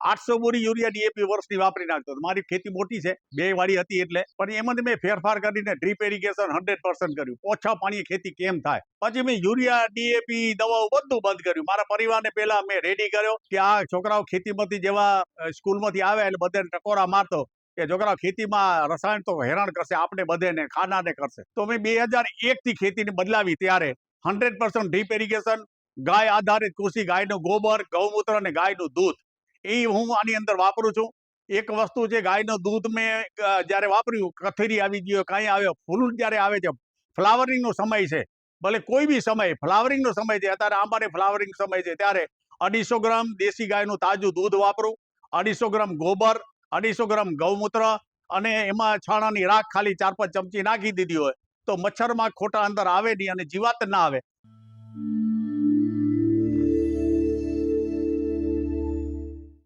800 બોરી urea DAP વર્ષની વાપરી નાખતો. મારી ખેતી મોટી છે, 2 વાડી હતી એટલે, પણ એમાં મેં ફેરફાર કરીને ડ્રીપ ઇરિગેશન 100% કર્યું. ઓછા પાણીએ ખેતી કેમ થાય. પછી મેં યુરિયા ડીએપી દવાઓ બધું બંધ કર્યું. મારા પરિવારને પહેલા મેં રેડી કર્યો કે આ છોકરાઓ ખેતીમાંથી જેવા સ્કૂલમાંથી આવે એટલે બધાને ટકોરા મારતો કે છોકરાઓ ખેતીમાં રસાયણ તો હેરાન કરશે, આપણે બધાને ખાનાને કરશે. તો મેં 2001 થી ખેતીને બદલાવી ત્યારે 100% ડ્રીપ ઇરિગેશન, ગાય આધારિત કૃષિ, ગાયનું ગોબર, ગૌમૂત્ર અને ગાયનું દૂધ એ હું આની અંદર વાપરું છું. એક વસ્તુ છે, ગાયનું દૂધ મેં જ્યારે વાપર્યું, કથેરી આવી ગયો, કાંઈ આવ્યો, ફૂલ જ્યારે આવે છે, ફ્લાવરિંગનો સમય છે, ભલે કોઈ બી સમય ફ્લાવરિંગનો સમય છે, અત્યારે આંબાને ફ્લાવરિંગ સમય છે, ત્યારે 250 ગ્રામ દેશી ગાયનું તાજું દૂધ વાપરું, 250 ગ્રામ ગોબર, 250 ગ્રામ ગૌમૂત્ર અને એમાં છાણાની રાખ ખાલી 4-5 ચમચી નાખી દીધી હોય તો મચ્છરમાં ખોટા અંદર આવે નહીં અને જીવાત ના આવે.